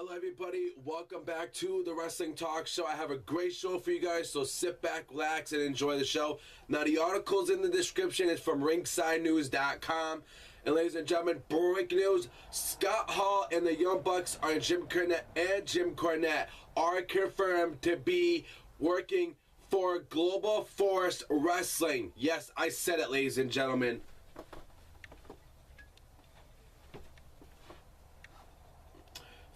Hello everybody, welcome back to the Wrestling Talk Show. I have a great show for you guys, so sit back, relax, and enjoy the show. Now the article's in the description. It's from ringsidenews.com. And ladies and gentlemen, breaking news, Scott Hall and the Young Bucks are Jim Cornette are confirmed to be working for Global Force Wrestling. Yes, I said it, ladies and gentlemen.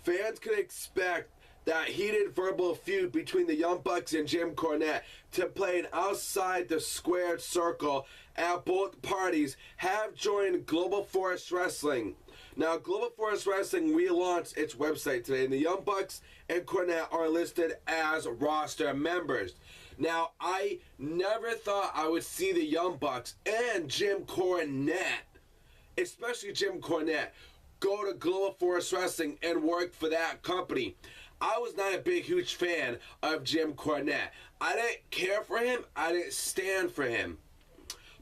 Fans can expect that heated verbal feud between the Young Bucks and Jim Cornette to play outside the squared circle as both parties have joined Global Force Wrestling. Now, Global Force Wrestling relaunched its website today, and the Young Bucks and Cornette are listed as roster members. Now, I never thought I would see the Young Bucks and Jim Cornette, especially Jim Cornette, go to Global Force Wrestling and work for that company. I was not a big, huge fan of Jim Cornette. I didn't care for him. I didn't stand for him.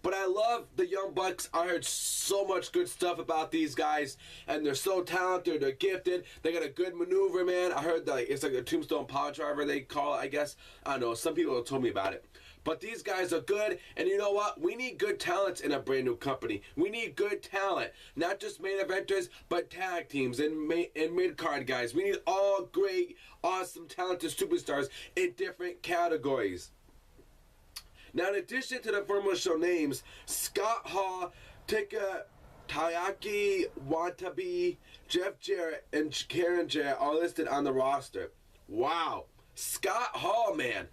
But I love the Young Bucks. I heard so much good stuff about these guys, and they're so talented. They're gifted. They got a good maneuver, man. I heard that it's like a tombstone power driver, they call it, I guess. I don't know. Some people have told me about it. But these guys are good, and you know what? We need good talents in a brand new company. We need good talent. Not just main eventers, but tag teams and mid-card guys. We need all great, awesome, talented superstars in different categories. Now, in addition to the former show names, Scott Hall, Taiyaki Watanabe, Jeff Jarrett, and Karen Jarrett are listed on the roster. Wow. Scott Hall, man.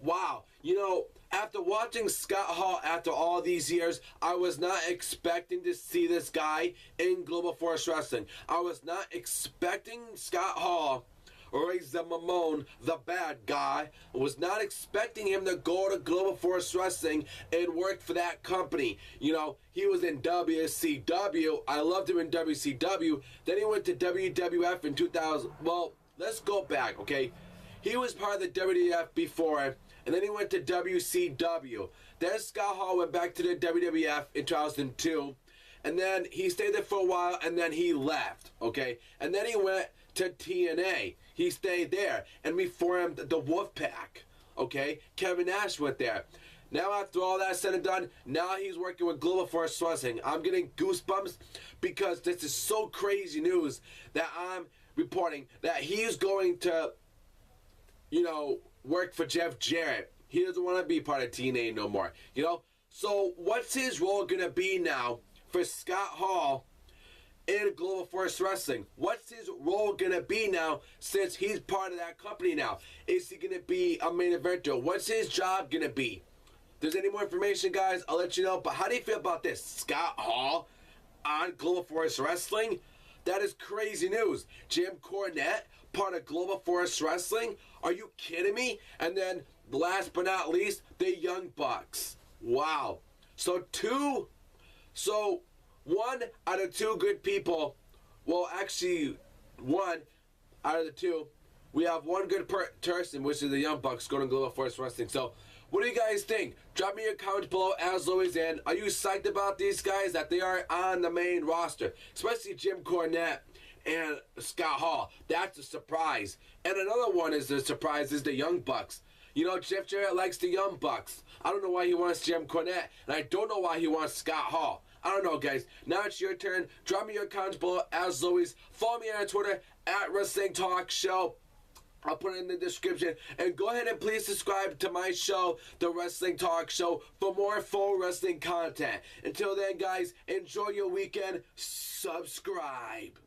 Wow. You know, after watching Scott Hall after all these years, I was not expecting to see this guy in Global Force Wrestling. I was not expecting Scott Hall, Razor Ramon, the bad guy, was not expecting him to go to Global Force Wrestling and work for that company. You know, he was in WCW. I loved him in WCW. Then he went to WWF in 2000. Well, let's go back, okay? He was part of the WWF before, and then he went to WCW. Then Scott Hall went back to the WWF in 2002, and then he stayed there for a while, and then he left, okay? And then he went to TNA. He stayed there, and we formed the Wolfpack, okay? Kevin Nash went there. Now, after all that said and done, now he's working with Global Force Wrestling. I'm getting goosebumps because this is so crazy news that I'm reporting that he's going to, you know, work for Jeff Jarrett. He doesn't want to be part of TNA no more, you know? So what's his role going to be now for Scott Hall in Global Force Wrestling? What's his role going to be now since he's part of that company now? Is he going to be a main eventer? What's his job going to be? If there's any more information, guys, I'll let you know. But how do you feel about this? Scott Hall on Global Force Wrestling? That is crazy news. Jim Cornette, part of Global Force Wrestling? Are you kidding me? And then, last but not least, the Young Bucks. Wow. So one out of two good people, well, actually, one out of the two, we have one good person, which is the Young Bucks, going to Global Force Wrestling. So, what do you guys think? Drop me your comments below, as always, and are you psyched about these guys, that they are on the main roster? Especially Jim Cornette and Scott Hall. That's a surprise. And another one is a surprise is the Young Bucks. You know, Jeff Jarrett likes the Young Bucks. I don't know why he wants Jim Cornette, and I don't know why he wants Scott Hall. I don't know, guys. Now it's your turn. Drop me your comments below, as always. Follow me on Twitter, at Wrestling Talk Show. I'll put it in the description. And go ahead and please subscribe to my show, The Wrestling Talk Show, for more full wrestling content. Until then, guys, enjoy your weekend. Subscribe.